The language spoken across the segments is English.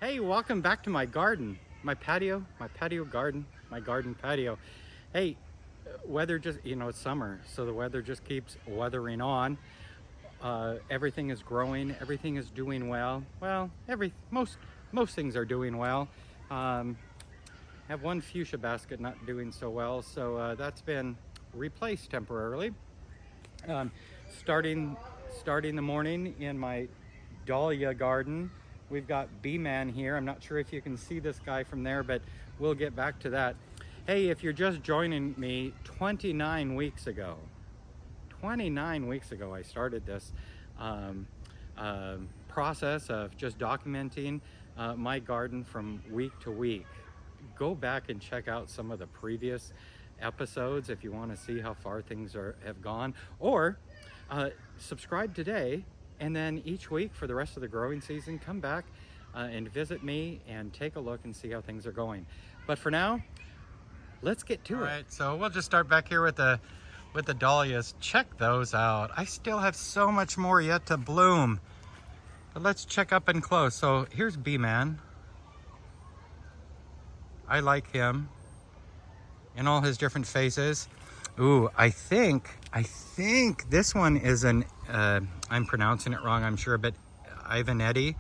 Hey, welcome back to my garden, my patio garden, my garden patio. Hey, weather just, it's summer, so the weather just keeps weathering on. Everything is growing, everything is doing well. Well, most things are doing well. Have one fuchsia basket not doing so well, so that's been replaced temporarily. Starting the morning in my dahlia garden. We've got B-Man here. I'm not sure if you can see this guy from there, but we'll get back to that. Hey, if you're just joining me, 29 weeks ago I started this process of just documenting my garden from week to week. Go back and check out some of the previous episodes if you want to see how far things have gone, or subscribe today, and then each week for the rest of the growing season, come back and visit me and take a look and see how things are going. But for now, let's get to it. All right, so we'll just start back here with the dahlias. Check those out. I still have so much more yet to bloom. But let's check up and close. So here's B-Man. I like him in all his different phases. Ooh, I think this one is an, I'm pronouncing it wrong, I'm sure, but Ivanetti,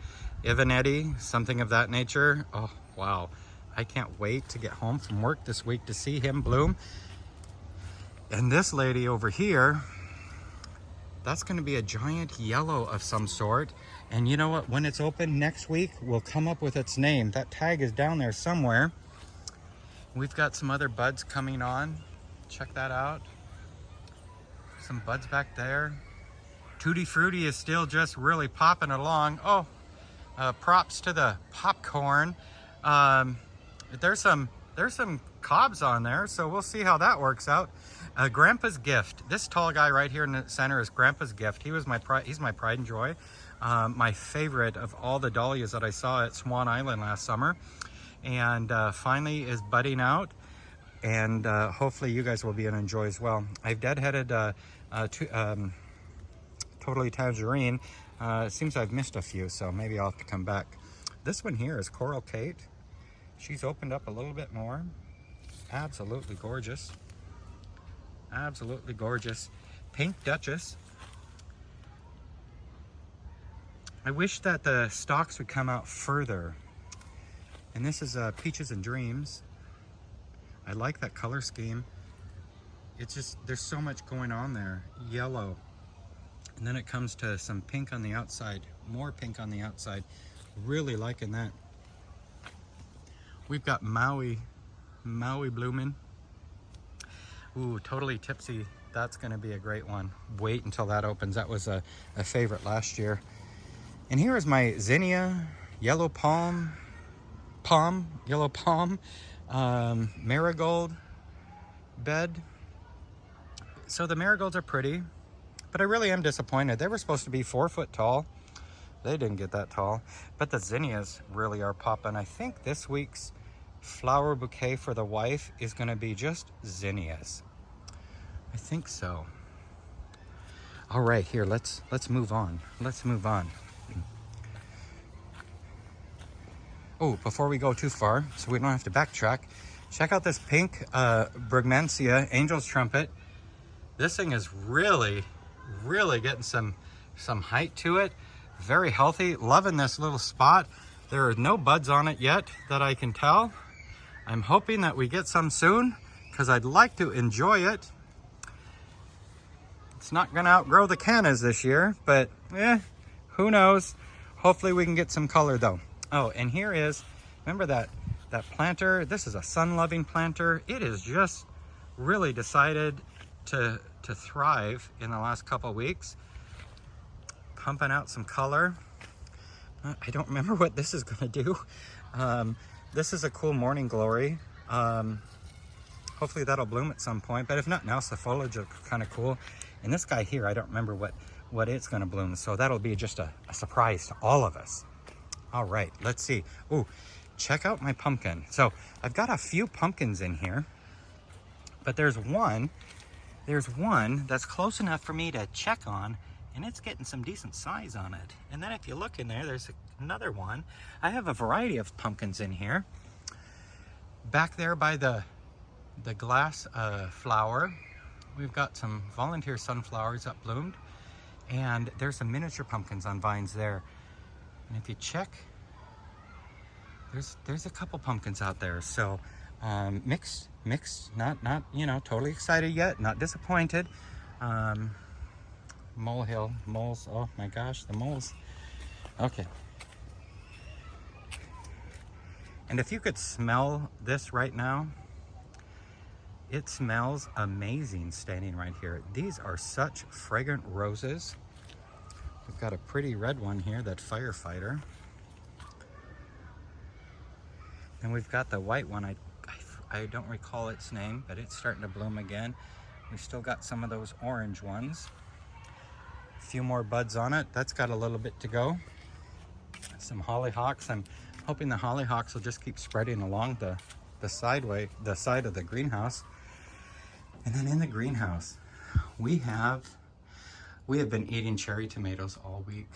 something of that nature. Oh, wow. I can't wait to get home from work this week to see him bloom. And this lady over here, that's going to be a giant yellow of some sort. And you know what? When it's open next week, we'll come up with its name. That tag is down there somewhere. We've got some other buds coming on. Check that out. Some buds back there. Tutti Frutti is still just really popping along. Oh, props to the popcorn. There's some cobs on there, so we'll see how that works out. Grandpa's Gift. This tall guy right here in the center is Grandpa's Gift. He's my pride and joy. My favorite of all the dahlias that I saw at Swan Island last summer. And finally is budding out. And hopefully you guys will be an enjoy as well. I've deadheaded Totally Tangerine. It seems I've missed a few, so maybe I'll have to come back. This one here is Coral Kate. She's opened up a little bit more. Absolutely gorgeous. Absolutely gorgeous. Pink Duchess. I wish that the stalks would come out further. And this is Peaches and Dreams. I like that color scheme. It's just, there's so much going on there. Yellow. And then it comes to some pink on the outside. More pink on the outside. Really liking that. We've got Maui blooming. Ooh, Totally Tipsy. That's gonna be a great one. Wait until that opens. That was a favorite last year. And here is my zinnia, yellow palm, marigold bed. So the marigolds are pretty, but I really am disappointed. They were supposed to be 4 foot tall. They didn't get that tall, but the zinnias really are popping. I think this week's flower bouquet for the wife is gonna be just zinnias. I think so. All right, here, let's move on. Let's move on. Oh, before we go too far, so we don't have to backtrack, check out this pink Brugmansia Angel's Trumpet. This thing is really getting some height to it. Very healthy. Loving this little spot. There are no buds on it yet that I can tell. I'm hoping that we get some soon because I'd like to enjoy it. It's not going to outgrow the cannas this year, but who knows? Hopefully we can get some color though. Oh, and here is, remember that planter? This is a sun-loving planter. It has just really decided to thrive in the last couple of weeks. Pumping out some color. I don't remember what this is going to do. This is a cool morning glory. Hopefully that'll bloom at some point, but if not now, the foliage looks kind of cool. And this guy here, I don't remember what it's going to bloom, so that'll be just a surprise to all of us. All right, let's see. Ooh, check out my pumpkin. So I've got a few pumpkins in here, but there's one that's close enough for me to check on, and it's getting some decent size on it. And then if you look in there, there's another one. I have a variety of pumpkins in here. Back there by the glass flower, we've got some volunteer sunflowers that bloomed, and there's some miniature pumpkins on vines there. And if you check, there's a couple pumpkins out there. So mixed, not you know, totally excited yet, not disappointed. Moles, oh my gosh, the moles. Okay. And if you could smell this right now, it smells amazing standing right here. These are such fragrant roses. We've got a pretty red one here, that firefighter. And we've got the white one. I don't recall its name, but it's starting to bloom again. We've still got some of those orange ones. A few more buds on it. That's got a little bit to go. Some hollyhocks. I'm hoping the hollyhocks will just keep spreading along the side of the greenhouse. And then in the greenhouse, we have been eating cherry tomatoes all week.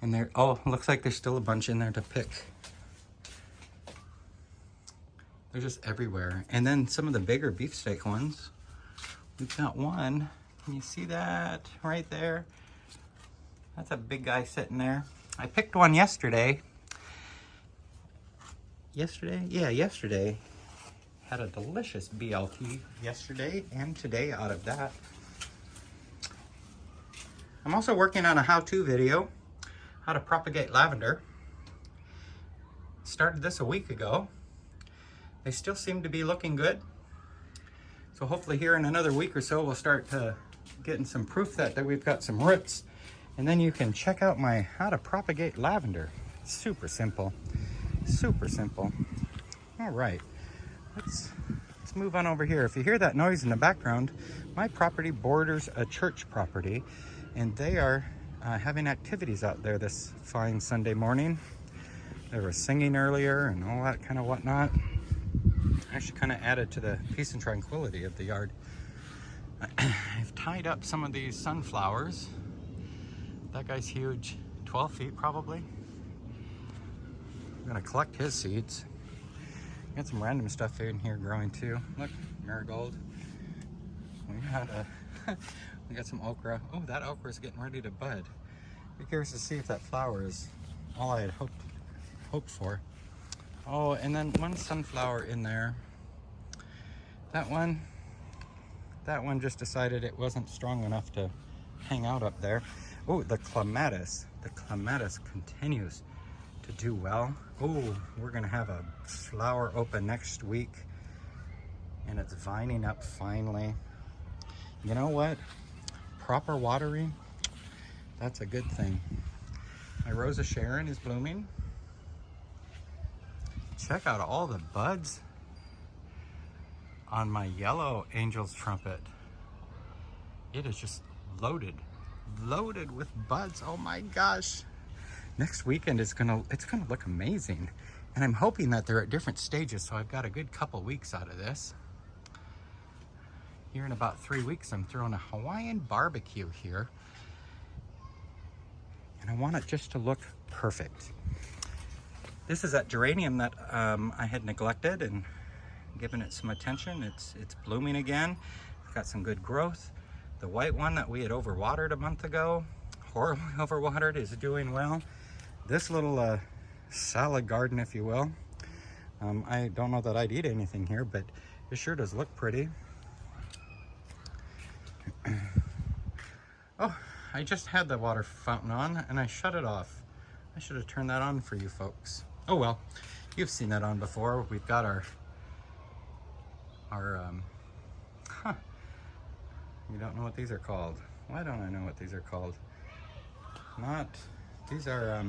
And there, oh, looks like there's still a bunch in there to pick. They're just everywhere. And then some of the bigger beefsteak ones. We've got one. Can you see that right there? That's a big guy sitting there. I picked one yesterday. Yesterday. Had a delicious BLT yesterday and today out of that. I'm also working on a how-to video, how to propagate lavender. Started this a week ago. They still seem to be looking good. So hopefully here in another week or so, we'll start getting some proof that we've got some roots. And then you can check out my how to propagate lavender. It's super simple, super simple. All right, let's move on over here. If you hear that noise in the background, my property borders a church property, and they are having activities out there this fine Sunday morning. They were singing earlier and all that kind of whatnot. Actually kind of added to the peace and tranquility of the yard. I've tied up some of these sunflowers. That guy's huge, 12 feet probably. I'm gonna collect his seeds. Got some random stuff in here growing too. Look, marigold. We got some okra. Oh, that okra is getting ready to bud. Be curious to see if that flower is all I had hoped for. Oh, and then one sunflower in there. That one just decided it wasn't strong enough to hang out up there. Oh, the clematis. The clematis continues to do well. Oh, we're gonna have a flower open next week, and it's vining up finally. You know what? Proper watering, that's a good thing. My Rosa Sharon is blooming. Check out all the buds on my yellow angel's trumpet. It is just loaded with buds. Oh my gosh. Next weekend it's gonna look amazing. And I'm hoping that they're at different stages, so I've got a good couple weeks out of this. Here in about 3 weeks, I'm throwing a Hawaiian barbecue here. And I want it just to look perfect. This is that geranium that I had neglected and given it some attention. It's blooming again. It's got some good growth. The white one that we had overwatered a month ago, horribly overwatered, is doing well. This little salad garden, if you will. I don't know that I'd eat anything here, but it sure does look pretty. Oh, I just had the water fountain on and I shut it off. I should have turned that on for you folks. Oh well, you've seen that on before. We've got our you don't know what these are called. Why don't I know what these are called? These are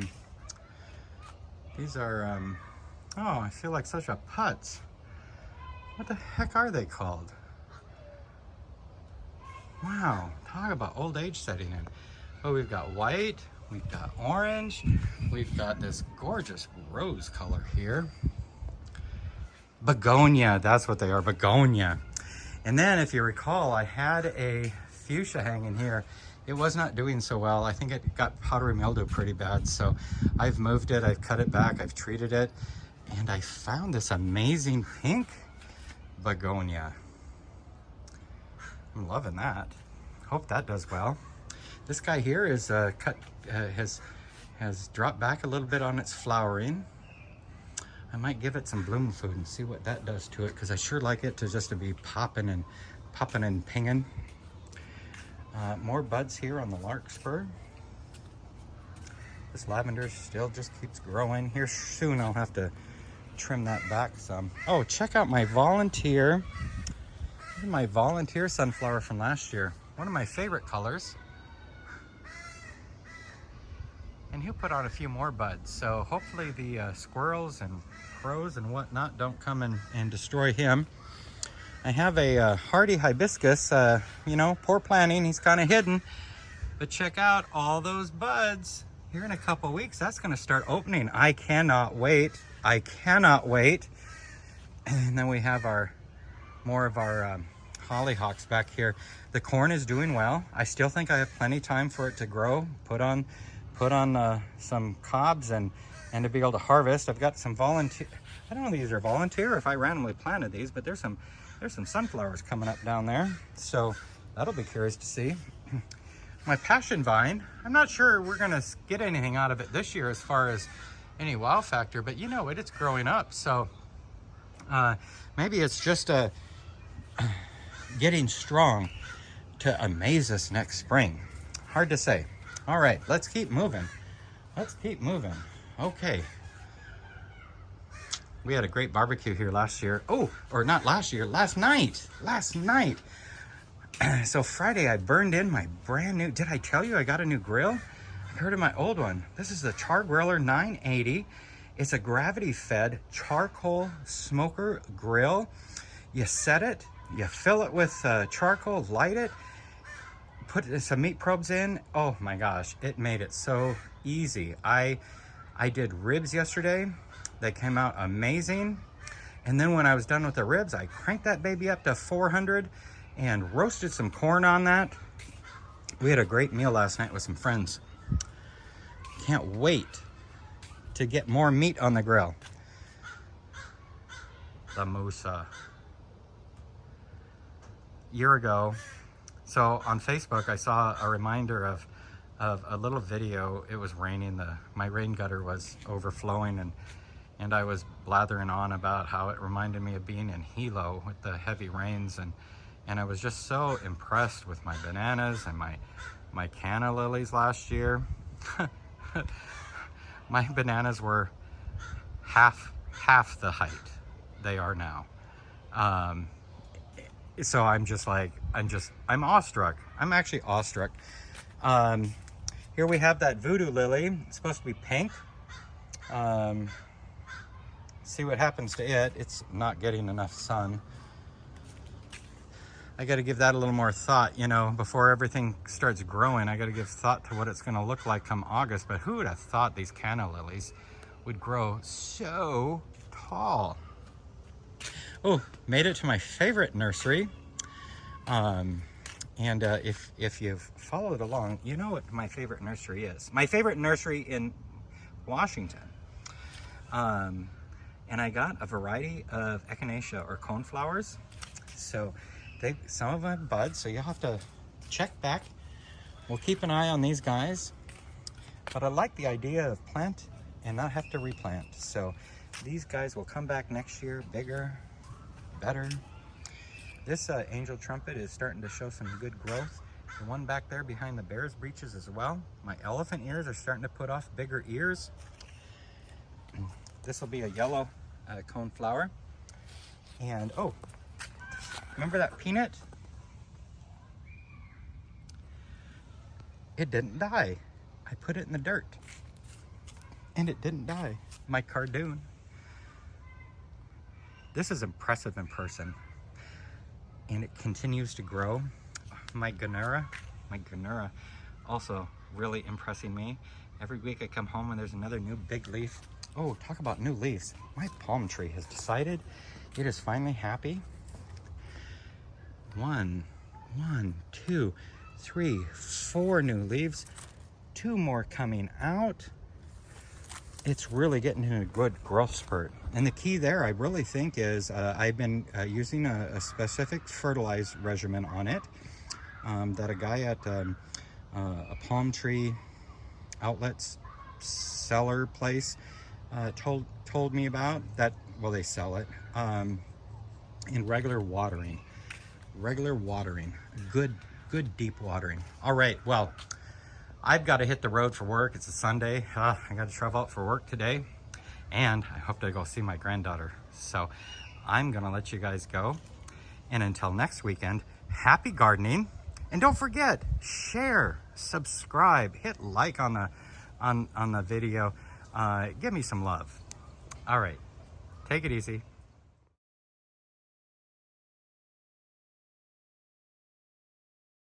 oh, I feel like such a putz. What the heck are they called? Wow, talk about old age setting in. Oh, we've got white, we've got orange, we've got this gorgeous rose color here. Begonia, that's what they are, begonia. And then if you recall, I had a fuchsia hanging here. It was not doing so well. I think it got powdery mildew pretty bad. So I've moved it, I've cut it back, I've treated it. And I found this amazing pink begonia. I'm loving that. Hope that does well. This guy here is has dropped back a little bit on its flowering. I might give it some bloom food and see what that does to it, because I sure like it to be popping and pinging. More buds here on the larkspur. This lavender still just keeps growing. Here soon I'll have to trim that back some. Oh, check out my volunteer. This is my volunteer sunflower from last year. One of my favorite colors. And he'll put on a few more buds. So hopefully the squirrels and crows and whatnot don't come and destroy him. I have a hardy hibiscus, you know, poor planting, he's kind of hidden. But check out all those buds. Here in a couple weeks, that's gonna start opening. I cannot wait. I cannot wait. And then we have more of our hollyhocks back here. The corn is doing well. I still think I have plenty of time for it to grow, put on some cobs and to be able to harvest. I've got some volunteer, I don't know if these are volunteer or if I randomly planted these, but there's some sunflowers coming up down there. So that'll be curious to see. My passion vine, I'm not sure we're gonna get anything out of it this year as far as any wow factor, but you know it's growing up. So maybe it's just getting strong to amaze us next spring. Hard to say. All right, let's keep moving. Let's keep moving. Okay. We had a great barbecue here last year. Oh, or not last year, last night. Last night. So Friday I burned in my brand new, did I tell you I got a new grill? I heard of my old one. This is the Char Griller 980. It's a gravity fed charcoal smoker grill. You set it, you fill it with charcoal, light it, put some meat probes in. Oh my gosh, it made it so easy. I did ribs yesterday. They came out amazing. And then when I was done with the ribs, I cranked that baby up to 400 and roasted some corn on that. We had a great meal last night with some friends. Can't wait to get more meat on the grill. The Musa. Year ago, so on Facebook, I saw a reminder of a little video. It was raining. My rain gutter was overflowing, and I was blathering on about how it reminded me of being in Hilo with the heavy rains, and I was just so impressed with my bananas and my canna lilies last year. My bananas were half the height they are now. So I'm awestruck. I'm actually awestruck. Here we have that voodoo lily. It's supposed to be pink. See what happens to it. It's not getting enough sun. I got to give that a little more thought, you know, before everything starts growing. I got to give thought to what it's going to look like come August. But who would have thought these canna lilies would grow so tall? Oh, made it to my favorite nursery. If you've followed along, you know what my favorite nursery is. My favorite nursery in Washington. And I got a variety of echinacea or coneflowers. So some of them have buds, so you'll have to check back. We'll keep an eye on these guys. But I like the idea of plant and not have to replant. So these guys will come back next year, bigger, better. This angel trumpet is starting to show some good growth. The one back there behind the bear's breeches as well. My elephant ears are starting to put off bigger ears. This will be a yellow coneflower. And oh, remember that peanut? It didn't die. I put it in the dirt and it didn't die. My cardoon. This is impressive in person, and it continues to grow. My Ganura also really impressing me. Every week I come home and there's another new big leaf. Oh, talk about new leaves. My palm tree has decided it is finally happy. One, two, 3, 4 new leaves, 2 more coming out. It's really getting in a good growth spurt. And the key there, I really think, is I've been using a specific fertilizer regimen on it that a guy at a palm tree outlets seller place told me about. That, well, they sell it in regular watering, good deep watering. All right, well, I've got to hit the road for work. It's a Sunday. I got to travel out for work today, and I hope to go see my granddaughter. So I'm gonna let you guys go, and until next weekend, happy gardening. And don't forget, share, subscribe, hit like on the video. Give me some love. All right, take it easy.